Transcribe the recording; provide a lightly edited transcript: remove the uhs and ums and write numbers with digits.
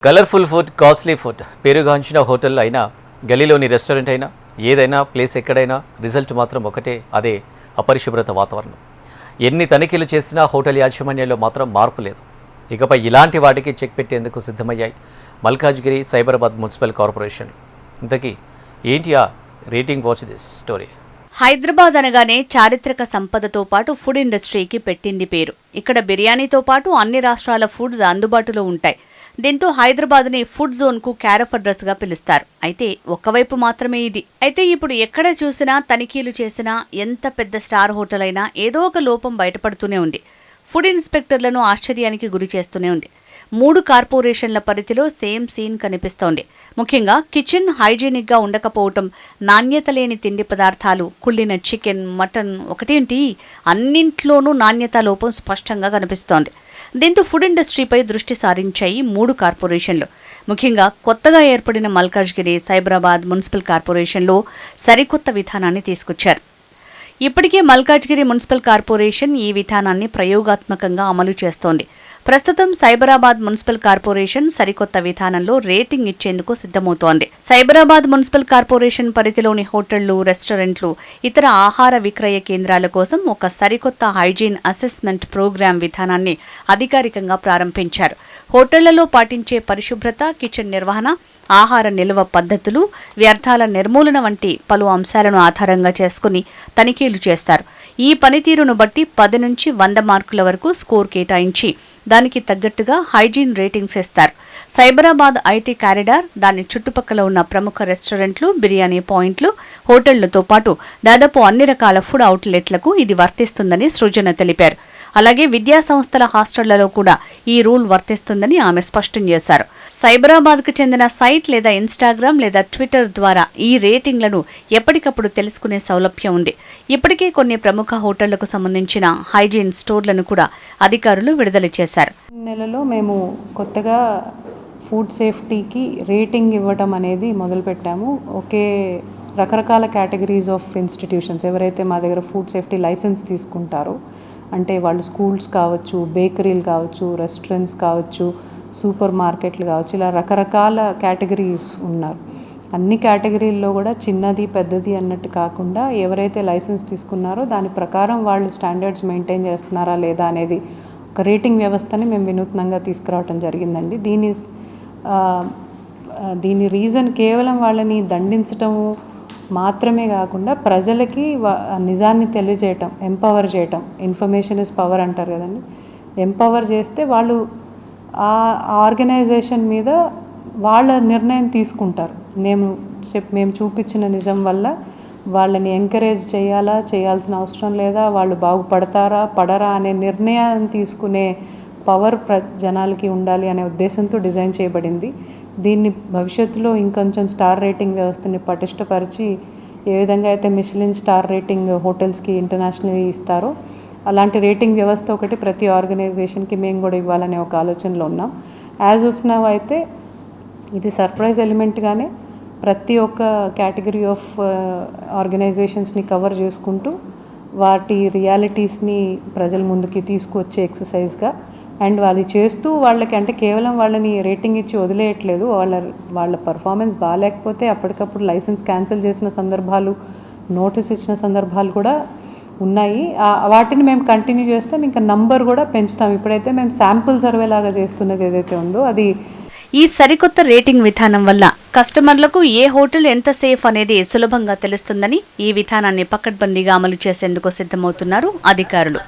Colourful food, costly food, పేరుగాంచిన hotel అయినా, గలీలోని restaurant అయినా, ఏదైనా ప్లేస్ ఎక్కడైనా రిజల్ట్ మాత్రం ఒకటే, అదే అపరిశుభ్రత వాతావరణం. ఎన్ని తనిఖీలు చేసినా హోటల్ యాజమాన్యంలో మాత్రం మార్పు లేదు. ఇకపై ఇలాంటి వాటికి చెక్ పెట్టేందుకు సిద్ధమయ్యాయి మల్కాజ్గిరి సైబరాబాద్ మున్సిపల్ కార్పొరేషన్. ఇంతకీ ఏంటి ఆ rating? Watch this story. Hyderabad అనగానే చారిత్రక సంపదతో పాటు ఫుడ్ ఇండస్ట్రీకి పెట్టింది పేరు. ఇక్కడ బిర్యానీతో పాటు అన్ని రాష్ట్రాల ఫుడ్స్ అందుబాటులో ఉంటాయి. దీంతో హైదరాబాద్ని ఫుడ్ జోన్కు క్యారఫ్ అడ్రస్ గా పిలుస్తారు. అయితే ఒక్కవైపు మాత్రమే ఇది. అయితే ఇప్పుడు ఎక్కడ చూసినా, తనిఖీలు చేసినా, ఎంత పెద్ద స్టార్ హోటల్ అయినా ఏదో ఒక లోపం బయటపడుతూనే ఉంది. ఫుడ్ ఇన్స్పెక్టర్లను ఆశ్చర్యానికి గురి చేస్తూనే ఉంది. 3 కార్పొరేషన్ల పరిధిలో సేమ్ సీన్ కనిపిస్తోంది. ముఖ్యంగా కిచెన్ హైజీనిక్గా ఉండకపోవటం, నాణ్యత లేని తిండి పదార్థాలు, కుళ్ళిన చికెన్, మటన్ ఒకటేంటి అన్నింట్లోనూ నాణ్యతా లోపం స్పష్టంగా కనిపిస్తోంది. దీంతో ఫుడ్ ఇండస్ట్రీపై దృష్టి సారించాయి 3 కార్పొరేషన్లు. ముఖ్యంగా కొత్తగా ఏర్పడిన మల్కాజ్గిరి సైబరాబాద్ మున్సిపల్ కార్పొరేషన్లో సరికొత్త విధానాన్ని తీసుకొచ్చారు. ఇప్పటికే మల్కాజ్గిరి మున్సిపల్ కార్పొరేషన్ ఈ విధానాన్ని ప్రయోగాత్మకంగా అమలు చేస్తోంది. ప్రస్తుతం సైబరాబాద్ మున్సిపల్ కార్పొరేషన్ సరికొత్త విధానంలో రేటింగ్ ఇచ్చేందుకు సిద్ధమవుతోంది. సైబరాబాద్ మున్సిపల్ కార్పొరేషన్ పరిధిలోని హోటళ్లు, రెస్టారెంట్లు, ఇతర ఆహార విక్రయ కేంద్రాల కోసం ఒక సరికొత్త హైజీన్ అసెస్మెంట్ ప్రోగ్రాం విధానాన్ని అధికారికంగా ప్రారంభించారు. హోటళ్లలో పాటించే పరిశుభ్రత, కిచెన్ నిర్వహణ, ఆహార నిల్వ పద్ధతులు, వ్యర్థాల నిర్మూలన వంటి పలు అంశాలను ఆధారంగా చేసుకుని తనిఖీలు చేస్తారు. ఈ పనితీరును బట్టి 10 నుంచి 100 మార్కుల వరకు స్కోర్ కేటాయించి దానికి తగ్గట్టుగా హైజీన్ రేటింగ్స్ ఇస్తారు. సైబరాబాద్ ఐటీ కారిడార్, దాని చుట్టుపక్కల ఉన్న ప్రముఖ రెస్టారెంట్లు, బిర్యానీ పాయింట్లు, హోటళ్లతో పాటు దాదాపు అన్ని రకాల ఫుడ్ అవుట్లెట్లకు ఇది వర్తిస్తుందని సృజన తెలిపారు. అలాగే విద్యా సంస్థల హాస్టళ్లలో కూడా ఈ రూల్ వర్తిస్తుందని ఆమె స్పష్టం చేశారు. సైబరాబాద్కు చెందిన సైట్ లేదా ఇన్స్టాగ్రామ్ లేదా ట్విట్టర్ ద్వారా ఈ రేటింగ్లను ఎప్పటికప్పుడు తెలుసుకునే సౌలభ్యం ఉంది. ఇప్పటికే కొన్ని ప్రముఖ హోటళ్లకు సంబంధించిన హైజీన్ స్టోర్లను కూడా అధికారులు విడుదల చేశారు. నెలలో మేము కొత్తగా ఫుడ్ సేఫ్టీకి రేటింగ్ ఇవ్వటం అనేది మొదలుపెట్టాము. ఒకే రకరకాల కేటగిరీస్ ఆఫ్ ఇన్స్టిట్యూషన్స్ ఎవరైతే మా దగ్గర ఫుడ్ సేఫ్టీ లైసెన్స్ తీసుకుంటారో, అంటే వాళ్ళు స్కూల్స్ కావచ్చు, బేకరీలు కావచ్చు, రెస్టారెంట్స్ కావచ్చు, సూపర్ మార్కెట్లు కావచ్చు, ఇలా రకరకాల కేటగిరీస్ ఉన్నారు. అన్ని కేటగిరీల్లో కూడా చిన్నది పెద్దది అన్నట్టు కాకుండా ఎవరైతే లైసెన్స్ తీసుకున్నారో దాని ప్రకారం వాళ్ళు స్టాండర్డ్స్ మెయింటైన్ చేస్తున్నారా లేదా అనేది ఒక రేటింగ్ వ్యవస్థని మేము వినూత్నంగా తీసుకురావటం జరిగిందండి. దీని రీజన్ కేవలం వాళ్ళని దండించటము మాత్రమే కాకుండా ప్రజలకి నిజాన్ని తెలియజేయటం, ఎంపవర్ చేయటం. ఇన్ఫర్మేషన్ ఇస్ పవర్ అంటారు కదండి. ఎంపవర్ చేస్తే వాళ్ళు ఆ ఆర్గనైజేషన్ మీద వాళ్ళ నిర్ణయం తీసుకుంటారు. మేము చూపించిన నిజం వల్ల వాళ్ళని ఎంకరేజ్ చేయాల్సిన అవసరం లేదా, వాళ్ళు బాగుపడతారా పడరా అనే నిర్ణయాన్ని తీసుకునే పవర్ జనాలకి ఉండాలి అనే ఉద్దేశంతో డిజైన్ చేయబడింది. దీన్ని భవిష్యత్తులో ఇంకొంచెం స్టార్ రేటింగ్ వ్యవస్థని పటిష్టపరిచి ఏ విధంగా అయితే మిషలిన్ స్టార్ రేటింగ్ హోటల్స్కి ఇంటర్నేషనల్ ఇస్తారో అలాంటి రేటింగ్ వ్యవస్థ ఒకటి ప్రతి ఆర్గనైజేషన్కి మేము కూడా ఇవ్వాలనే ఒక ఆలోచనలో ఉన్నాం. యాజ్ ఆఫ్ నౌ అయితే ఇది సర్ప్రైజ్ ఎలిమెంట్గానే ప్రతి ఒక్క కేటగిరీ ఆఫ్ ఆర్గనైజేషన్స్ని కవర్ చేసుకుంటూ వాటి రియాలిటీస్ని ప్రజల ముందుకి తీసుకువచ్చే ఎక్సర్సైజ్గా అండ్ వాళ్ళు చేస్తూ వాళ్ళకి, అంటే కేవలం వాళ్ళని రేటింగ్ ఇచ్చి వదిలేయట్లేదు. వాళ్ళ పర్ఫార్మెన్స్ బాగాలేకపోతే అప్పటికప్పుడు లైసెన్స్ క్యాన్సిల్ చేసిన సందర్భాలు, నోటీస్ ఇచ్చిన సందర్భాలు కూడా ఉన్నాయి. వాటిని మేము కంటిన్యూ చేస్తాం. ఇంకా నంబర్ కూడా పెంచుతాం. ఇప్పుడైతే మేము శాంపుల్ సర్వే లాగా చేస్తున్నది ఏదైతే ఉందో అది. ఈ సరికొత్త రేటింగ్ విధానం వల్ల కస్టమర్లకు ఏ హోటల్ ఎంత సేఫ్ అనేది సులభంగా తెలుస్తుందని ఈ విధానాన్ని పకడ్బందీగా అమలు చేసేందుకు సిద్ధమవుతున్నారు అధికారులు.